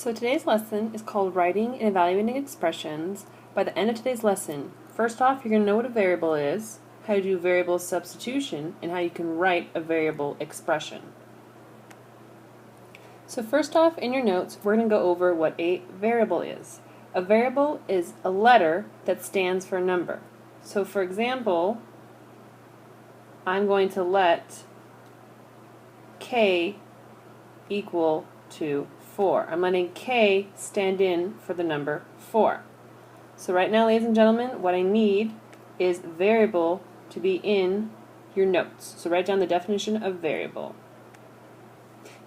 So today's lesson is called Writing and Evaluating Expressions. By the end of today's lesson, first off, you're going to know what a variable is, how to do variable substitution, and how you can write a variable expression. So first off, in your notes, we're going to go over what a variable is. A variable is a letter that stands for a number. So for example, I'm going to let k equal to 4. I'm letting k stand in for the number 4. So right now, ladies and gentlemen, what I need is variable to be in your notes. So write down the definition of variable.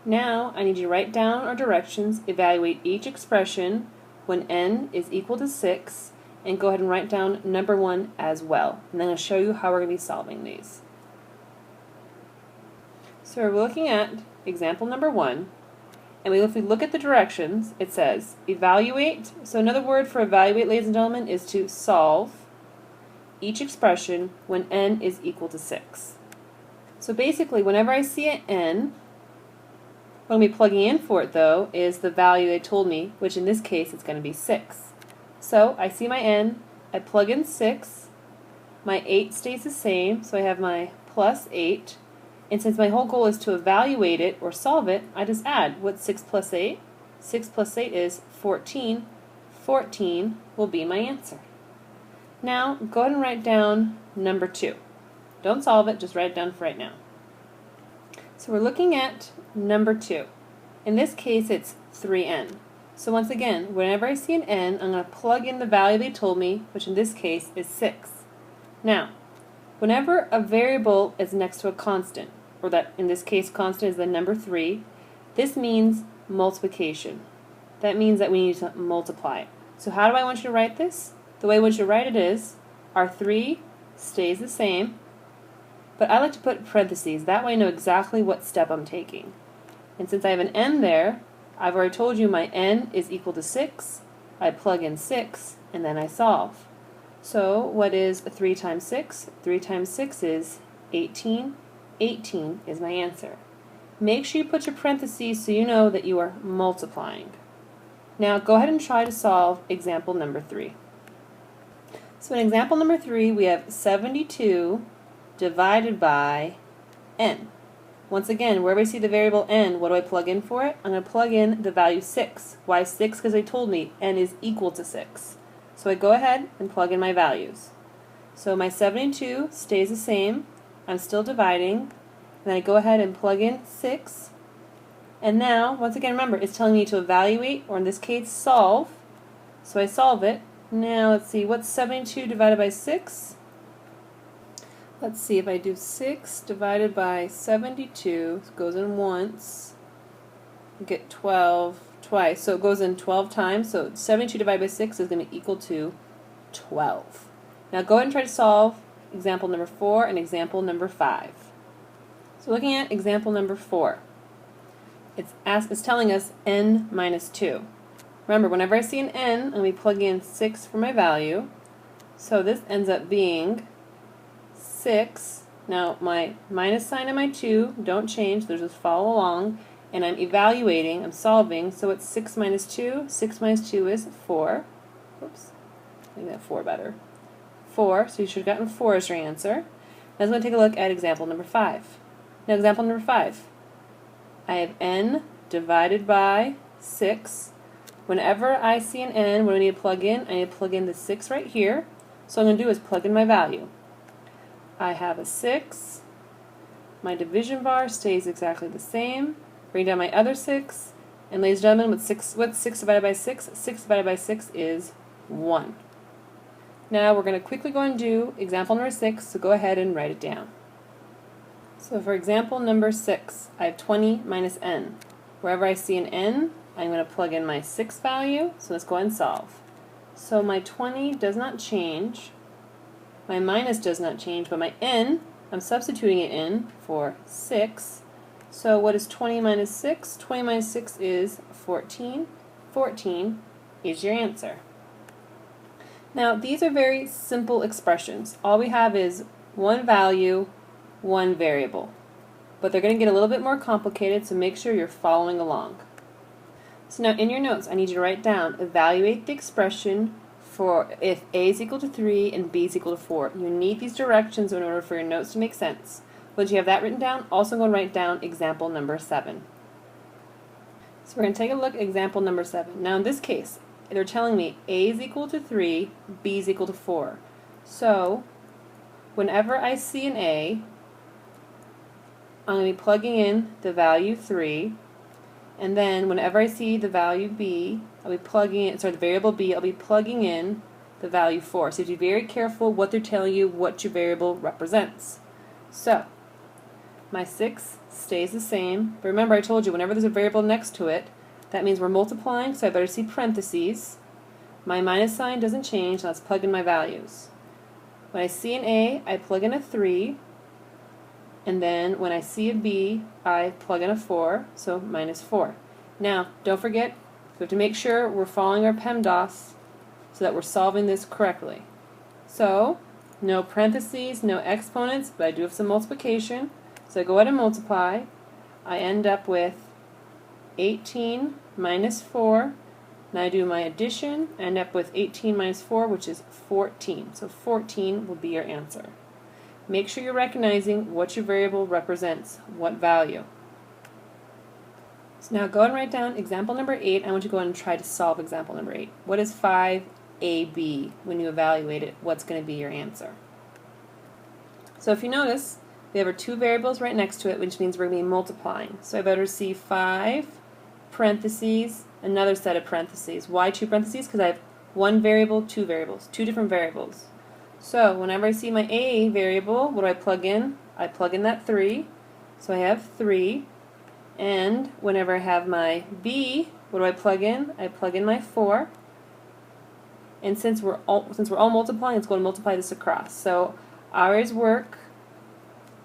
Now I need you to write down our directions, evaluate each expression when n is equal to 6, and go ahead and write down number 1 as well. And then I'll show you how we're going to be solving these. So we're looking at example number 1. And if we look at the directions, it says evaluate. So another word for evaluate, ladies and gentlemen, is to solve each expression when n is equal to 6. So basically, whenever I see an n, what I'm going to be plugging in for it, though, is the value they told me, which in this case, it's going to be 6. So I see my n, I plug in 6, my 8 stays the same, so I have my plus 8. And since my whole goal is to evaluate it or solve it, I just add. What's 6 plus 8? 6 plus 8 is 14. 14 will be my answer. Now, go ahead and write down number 2. Don't solve it, just write it down for right now. So we're looking at number 2. In this case, it's 3n. So once again, whenever I see an n, I'm going to plug in the value they told me, which in this case is 6. Now, whenever a variable is next to a constant, or that in this case constant is the number 3, this means multiplication. That means that we need to multiply it. So how do I want you to write this? The way I want you to write it is, our 3 stays the same, but I like to put parentheses. That way I know exactly what step I'm taking. And since I have an n there, I've already told you my n is equal to 6. I plug in 6, and then I solve. So what is 3 times 6? 3 times 6 is 18. 18 is my answer. Make sure you put your parentheses so you know that you are multiplying. Now go ahead and try to solve example number 3. So in example number 3, we have 72 divided by n. Once again, wherever I see the variable n, what do I plug in for it? I'm going to plug in the value 6. Why 6? Because they told me n is equal to 6. So I go ahead and plug in my values. So my 72 stays the same. I'm still dividing. And then I go ahead and plug in 6. And now, once again, remember, it's telling me to evaluate, or in this case, solve. So I solve it. Now, let's see, what's 72 divided by 6? Let's see, if I do 6 divided by 72, it goes in once. I get 12 twice, so it goes in 12 times, so 72 divided by 6 is going to be equal to 12. Now go ahead and try to solve example number 4 and example number 5. So looking at example number 4, it's telling us n minus 2. Remember, whenever I see an n, let me plug in 6 for my value, so this ends up being 6. Now my minus sign and my 2 don't change, they'll just follow along. And I'm evaluating, I'm solving, so it's 6 minus 2. 6 minus 2 is 4. Oops, I think that 4 better. 4, so you should have gotten 4 as your answer. Now let's go take a look at example number 5. Now example number 5. I have n divided by 6. Whenever I see an n, what do I need to plug in? I need to plug in the 6 right here. So what I'm going to do is plug in my value. I have a 6. My division bar stays exactly the same. Bring down my other 6, and ladies and gentlemen, what's 6 divided by 6? 6 divided by 6 is 1. Now we're going to quickly go and do example number 6, so go ahead and write it down. So for example number 6, I have 20 minus n. Wherever I see an n, I'm going to plug in my 6 value, so let's go ahead and solve. So my 20 does not change, my minus does not change, but my n, I'm substituting it in for 6. So what is 20 minus 6? 20 minus 6 is 14. 14 is your answer. Now these are very simple expressions. All we have is one value, one variable. But they're going to get a little bit more complicated, so make sure you're following along. So now in your notes, I need you to write down, evaluate the expression for if A is equal to 3 and B is equal to 4. You need these directions in order for your notes to make sense. Once you have that written down, also go and write down example number 7. So we're going to take a look at example number 7. Now in this case, they're telling me A is equal to 3, B is equal to 4. So whenever I see an A, I'm going to be plugging in the value 3, and then whenever I see the value B, I'll be plugging in, the variable B, I'll be plugging in the value 4. So you have to be very careful what they're telling you, what your variable represents. So my 6 stays the same, but remember I told you whenever there's a variable next to it, that means we're multiplying, so I better see parentheses. My minus sign doesn't change, so let's plug in my values. When I see an A, I plug in a 3, and then when I see a B, I plug in a 4, so minus 4. Now, don't forget, we have to make sure we're following our PEMDAS so that we're solving this correctly. So, no parentheses, no exponents, but I do have some multiplication. So I go ahead and multiply. I end up with 18 minus 4. Now I do my addition. I end up with 18 minus 4, which is 14. So 14 will be your answer. Make sure you're recognizing what your variable represents, what value. So now go ahead and write down example number 8. I want you to go ahead and try to solve example number 8. What is 5AB? When you evaluate it, what's going to be your answer? So if you notice, we have our two variables right next to it, which means we're going to be multiplying. So I better see 5 parentheses, another set of parentheses. Why 2 parentheses? Because I have one variable, 2 variables, 2 different variables. So whenever I see my A variable, what do I plug in? I plug in that 3. So I have 3. And whenever I have my B, what do I plug in? I plug in my 4. And since we're all multiplying, it's going to multiply this across. So I always work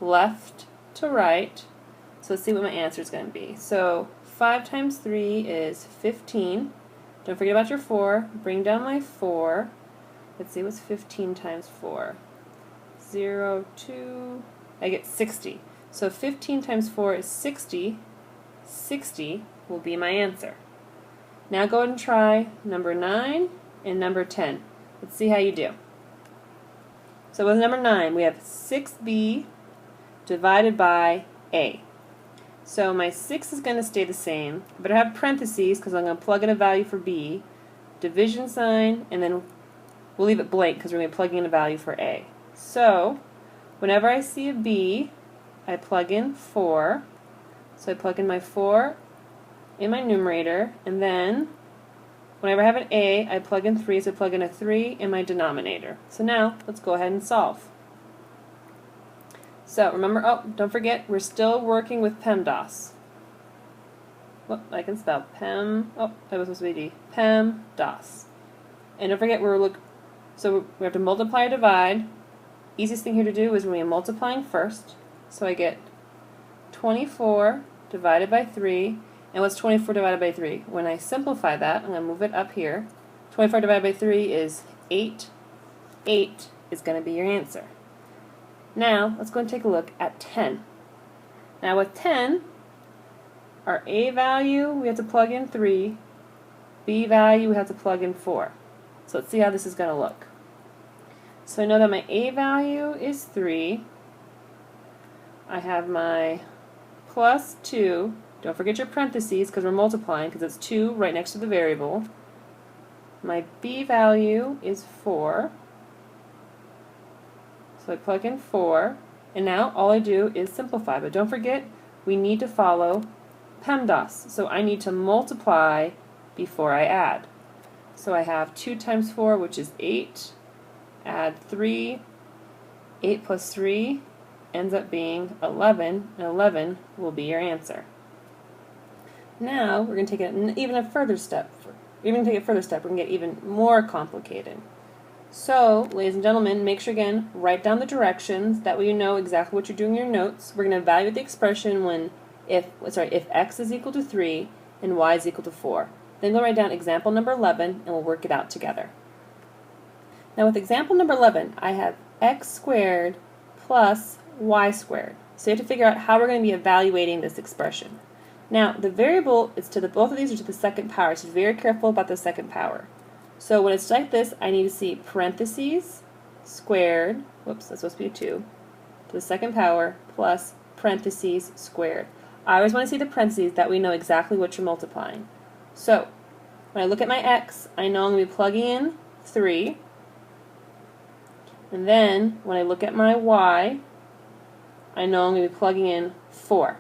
left to right. So let's see what my answer is going to be. So 5 times 3 is 15. Don't forget about your 4. Bring down my 4. Let's see, what's 15 times 4? 0, 2, I get 60. So 15 times 4 is 60. 60 will be my answer. Now go ahead and try number 9 and number 10. Let's see how you do. So with number 9, we have 6b divided by a. So my 6 is going to stay the same, but I have parentheses because I'm going to plug in a value for b, division sign, and then we'll leave it blank because we're going to be plugging in a value for a. So whenever I see a b, I plug in 4. So I plug in my 4 in my numerator, and then whenever I have an a, I plug in 3, so I plug in a 3 in my denominator. So now let's go ahead and solve. So remember, don't forget, we're still working with PEMDAS. Well, I can spell PEM, that was supposed to be D. PEMDAS. And don't forget, so we have to multiply or divide. Easiest thing here to do is when we're multiplying first. So I get 24 divided by 3. And what's 24 divided by 3? When I simplify that, I'm going to move it up here. 24 divided by 3 is 8. 8 is going to be your answer. Now, let's go and take a look at 10. Now with 10, our A value, we have to plug in 3. B value, we have to plug in 4. So let's see how this is going to look. So I know that my A value is 3. I have my plus 2. Don't forget your parentheses because we're multiplying because it's 2 right next to the variable. My B value is 4. So I plug in 4. And now all I do is simplify. But don't forget, we need to follow PEMDAS. So I need to multiply before I add. So I have 2 times 4, which is 8. Add 3. 8 plus 3 ends up being 11. And 11 will be your answer. Now we're going to take it even a further step. We're going to get even more complicated. So, ladies and gentlemen, make sure again, write down the directions. That way you know exactly what you're doing in your notes. We're going to evaluate the expression when if x is equal to 3 and y is equal to 4. Then go write down example number 11 and we'll work it out together. Now with example number 11, I have x squared plus y squared. So you have to figure out how we're going to be evaluating this expression. Now, the variable is to both of these are to the second power, so be very careful about the second power. So when it's like this, I need to see parentheses squared, whoops, that's supposed to be a 2, to the second power plus parentheses squared. I always want to see the parentheses, that we know exactly what you're multiplying. So, when I look at my x, I know I'm going to be plugging in 3. And then, when I look at my y, I know I'm going to be plugging in 4.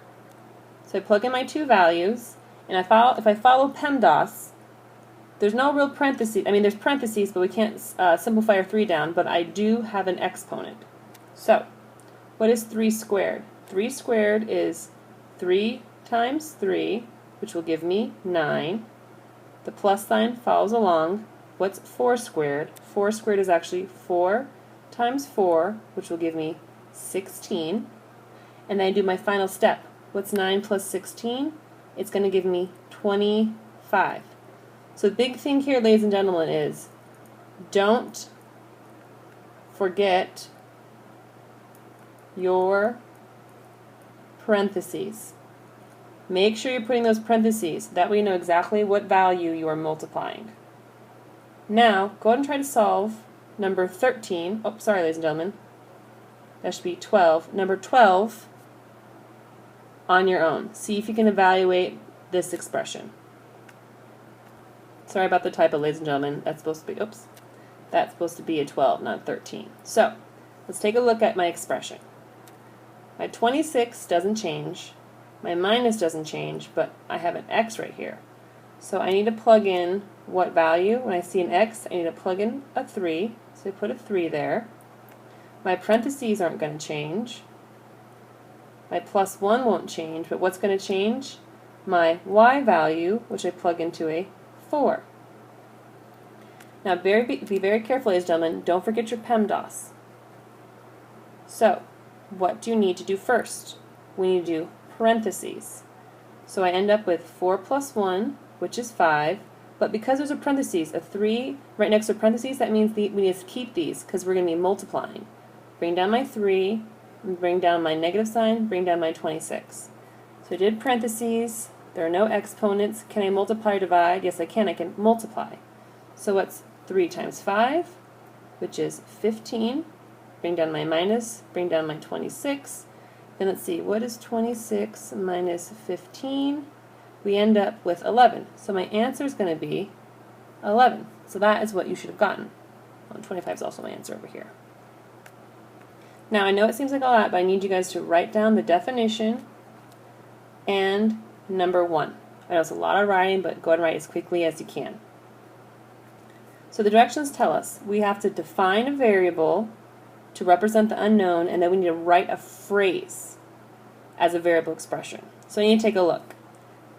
So I plug in my two values, and if I follow PEMDAS, there's no real parentheses. I mean, there's parentheses, but we can't simplify our 3 down, but I do have an exponent. So, what is 3 squared? 3 squared is 3 times 3, which will give me 9. The plus sign follows along. What's 4 squared? 4 squared is actually 4 times 4, which will give me 16. And then I do my final step. What's 9 plus 16? It's going to give me 25. So the big thing here, ladies and gentlemen, is don't forget your parentheses. Make sure you're putting those parentheses. That way you know exactly what value you are multiplying. Now, go ahead and try to solve number 13. Oh, sorry, ladies and gentlemen. That should be 12. Number 12 on your own. See if you can evaluate this expression. Sorry about the typo, ladies and gentlemen. That's supposed to be, oops. That's supposed to be a 12, not 13. So, let's take a look at my expression. My 26 doesn't change. My minus doesn't change, but I have an x right here. So I need to plug in what value? When I see an x, I need to plug in a 3. So I put a 3 there. My parentheses aren't going to change. My plus 1 won't change, but what's going to change? My y value, which I plug into a 4. Now be very careful, ladies and gentlemen. Don't forget your PEMDAS. So, what do you need to do first? We need to do parentheses. So I end up with 4 plus 1, which is 5. But because there's a parentheses, a 3 right next to parentheses, that means we need to keep these because we're going to be multiplying. Bring down my 3, bring down my negative sign, bring down my 26. So I did parentheses. There are no exponents. Can I multiply or divide? Yes, I can. I can multiply. So what's 3 times 5, which is 15. Bring down my minus, bring down my 26. Then let's see, what is 26 minus 15? We end up with 11. So my answer is going to be 11. So that is what you should have gotten. Well, 25 is also my answer over here. Now I know it seems like a lot, but I need you guys to write down the definition and number 1. I know it's a lot of writing, but go ahead and write as quickly as you can. So the directions tell us we have to define a variable to represent the unknown, and then we need to write a phrase as a variable expression. So I need to take a look.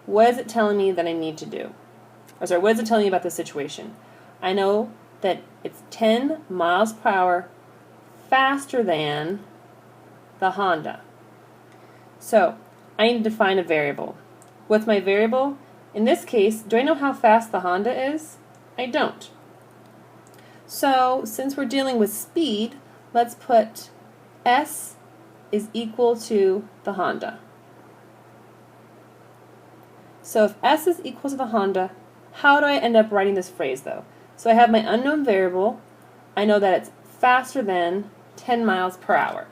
What is it telling me that I need to do? Or sorry, what is it telling me about the situation? I know that it's 10 miles per hour faster than the Honda. So I need to define a variable. What's my variable? In this case, do I know how fast the Honda is? I don't. So since we're dealing with speed, let's put S is equal to the Honda. So if S is equal to the Honda, how do I end up writing this phrase though? So I have my unknown variable. I know that it's faster than 10 miles per hour.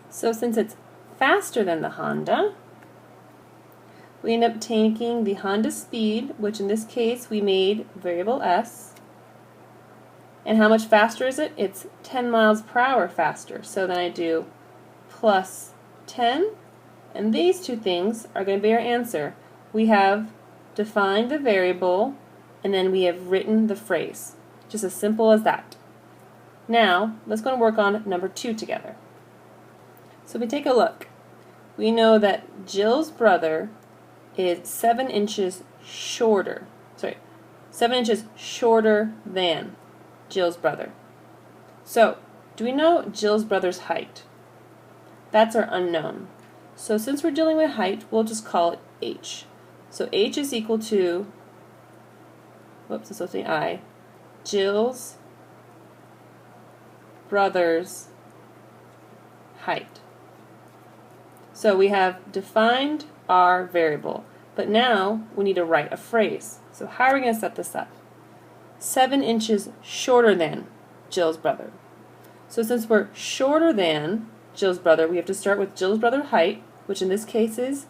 So since it's faster than the Honda, we end up taking the Honda speed, which in this case we made variable S. And how much faster is it? It's 10 miles per hour faster. So then I do plus 10, and these two things are going to be our answer. We have defined the variable, and then we have written the phrase. Just as simple as that. Now, let's go and work on number 2 together. So if we take a look, we know that Jill's brother is 7 inches shorter. 7 inches shorter than Jill's brother. So, do we know Jill's brother's height? That's our unknown. So since we're dealing with height, we'll just call it h. So h is equal to, whoops, it's supposed to be I, Jill's brother's height. So we have defined our variable, but now we need to write a phrase. So how are we going to set this up? 7 inches shorter than Jill's brother. So since we're shorter than Jill's brother, we have to start with Jill's brother height, which in this case is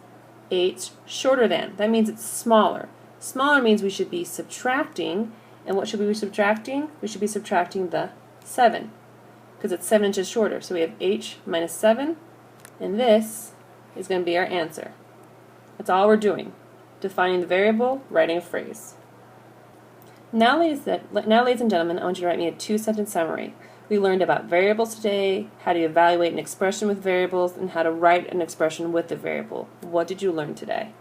h shorter than. That means it's smaller. Smaller means we should be subtracting, and what should we be subtracting? We should be subtracting the 7, because it's 7 inches shorter. So we have h minus 7, and this is going to be our answer. That's all we're doing. Defining the variable, writing a phrase. Now, ladies and gentlemen, I want you to write me a 2-sentence summary. We learned about variables today, how to evaluate an expression with variables, and how to write an expression with the variable. What did you learn today?